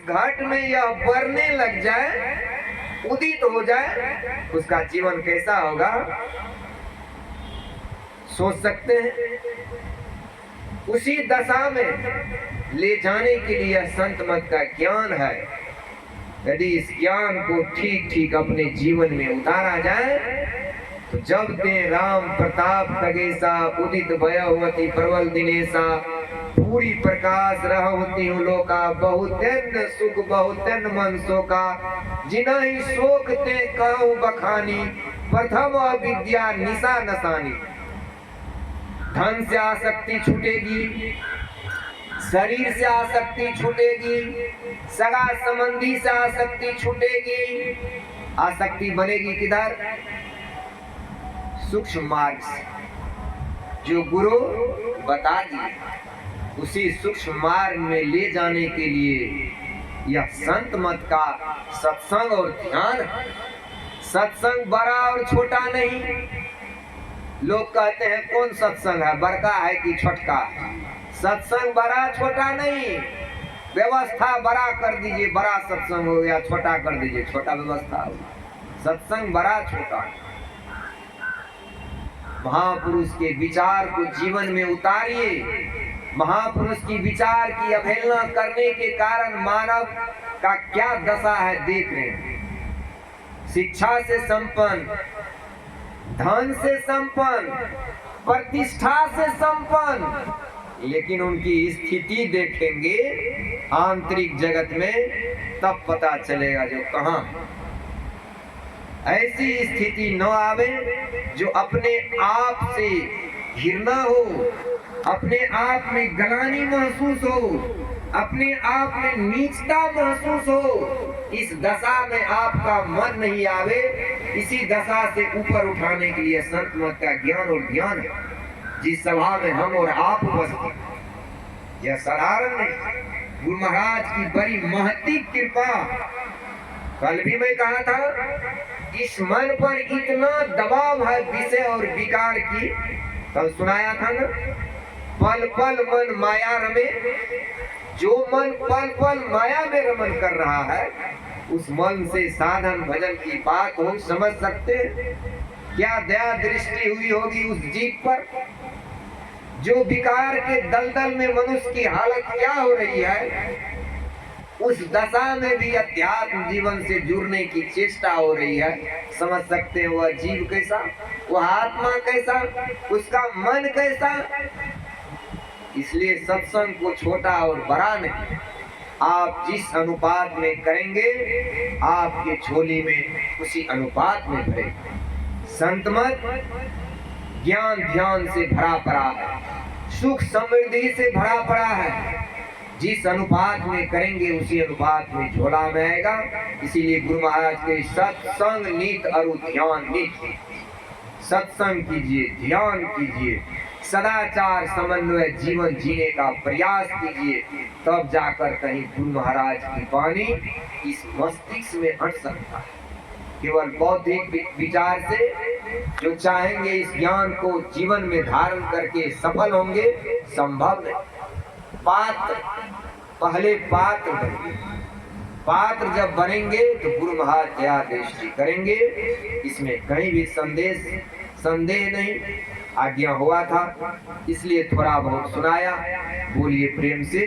घट में यह बढ़ने लग जाए, उदित हो जाए, उसका जीवन कैसा होगा सोच सकते हैं। उसी दशा में ले जाने के लिए संत मत का ज्ञान है। यदि इस ज्ञान को ठीक ठीक अपने जीवन में उतारा जाए तो जब ते राम प्रताप खगेसा उदित भयवती प्रबल दिनेशा पूरी प्रकाश रहती हूँ लोका बहुतेन सुख बहुतेन मन शोका जिन्हि शोक ते कहूँ बखानी प्रथम अविद्या निशा नसानी। धन से आसक्ति छूटेगी, शरीर से आसक्ति छूटेगी, सगा संबंधी से आसक्ति छूटेगी। आसक्ति बनेगी किधर? सूक्ष्म मार्ग से, जो गुरु बता दिए उसी सूक्ष्म मार्ग में ले जाने के लिए यह संत मत का सत्संग और ध्यान है। सत्संग बड़ा और छोटा नहीं। लोग कहते हैं कौन सत्संग है, बड़का है कि छोटका? सत्संग बड़ा छोटा नहीं। व्यवस्था बड़ा कर दीजिए, बड़ा सत्संग हो गया, छोटा कर दीजिए, छोटा व्यवस्था हो। सत्संग बड़ा छोटा। महापुरुष के विचार को जीवन में उतारिए। महापुरुष की विचार की अवहेलना करने के कारण मानव का क्या दशा है देख रहे हैं। शिक्षा से संपन्न, धन से संपन्न, प्रतिष्ठा से संपन्न, लेकिन उनकी स्थिति देखेंगे आंतरिक जगत में तब पता चलेगा जो कहां। ऐसी स्थिति न आवे जो अपने आप से घृणा हो, अपने आप में गलानी महसूस हो, अपने आप में नीचता महसूस हो। इस दशा में आपका मन नहीं आवे, इसी दशा से ऊपर उठाने के लिए संत मत का ज्ञान और ध्यान है। जिस सभा में हम और आप उपस्थित, यह साधारण नहीं, गुरु महाराज की बड़ी महती कृपा। कल भी मैं कहा था इस मन पर इतना दबाव है विषय और विकार की। कल सुनाया था ना, पल पल मन माया रमे। जो मन पल पल माया में रमन कर रहा है उस मन से साधन भजन की बात हम समझ सकते हैं। क्या दया दृष्टि हुई होगी उस जीव पर। जो विकार के दलदल में मनुष्य की हालत क्या हो रही है, उस दशा में भी अध्यात्म जीवन से जुड़ने की चेष्टा हो रही है। समझ सकते हैं वह जीव कैसा, वह आत्मा कैसा, उसका मन कैसा। इसलिए सत्संग को छोटा और बड़ा नहीं, आप जिस अनुपात में करेंगे आपके झोली में उसी अनुपात में भरेगा। संत मत ज्ञान ध्यान से भरा पड़ा है, सुख समृद्धि से भरा पड़ा है। जिस अनुपात में करेंगे उसी अनुपात में झोला में आएगा। इसीलिए गुरु महाराज के सत्संग नीत अरु ध्यान नीत। सत्संग कीजिए, ध्यान कीजिए, सदाचार समन्वय जीवन जीने का प्रयास कीजिए, तब जाकर कहीं गुरु महाराज की वाणी इस मस्तिष्क में अट सकता है। केवल बौद्धिक विचार से जो चाहेंगे इस ज्ञान को जीवन में धारण करके सफल होंगे, संभव नहीं। पात्र, पहले पात्र बनेंगे। पात्र जब बनेंगे तो गुरु महाराज दया दृष्टि करेंगे, इसमें कहीं भी संदेह नहीं। आज्ञा हुआ था इसलिए थोड़ा बहुत सुनाया। बोलिए प्रेम से।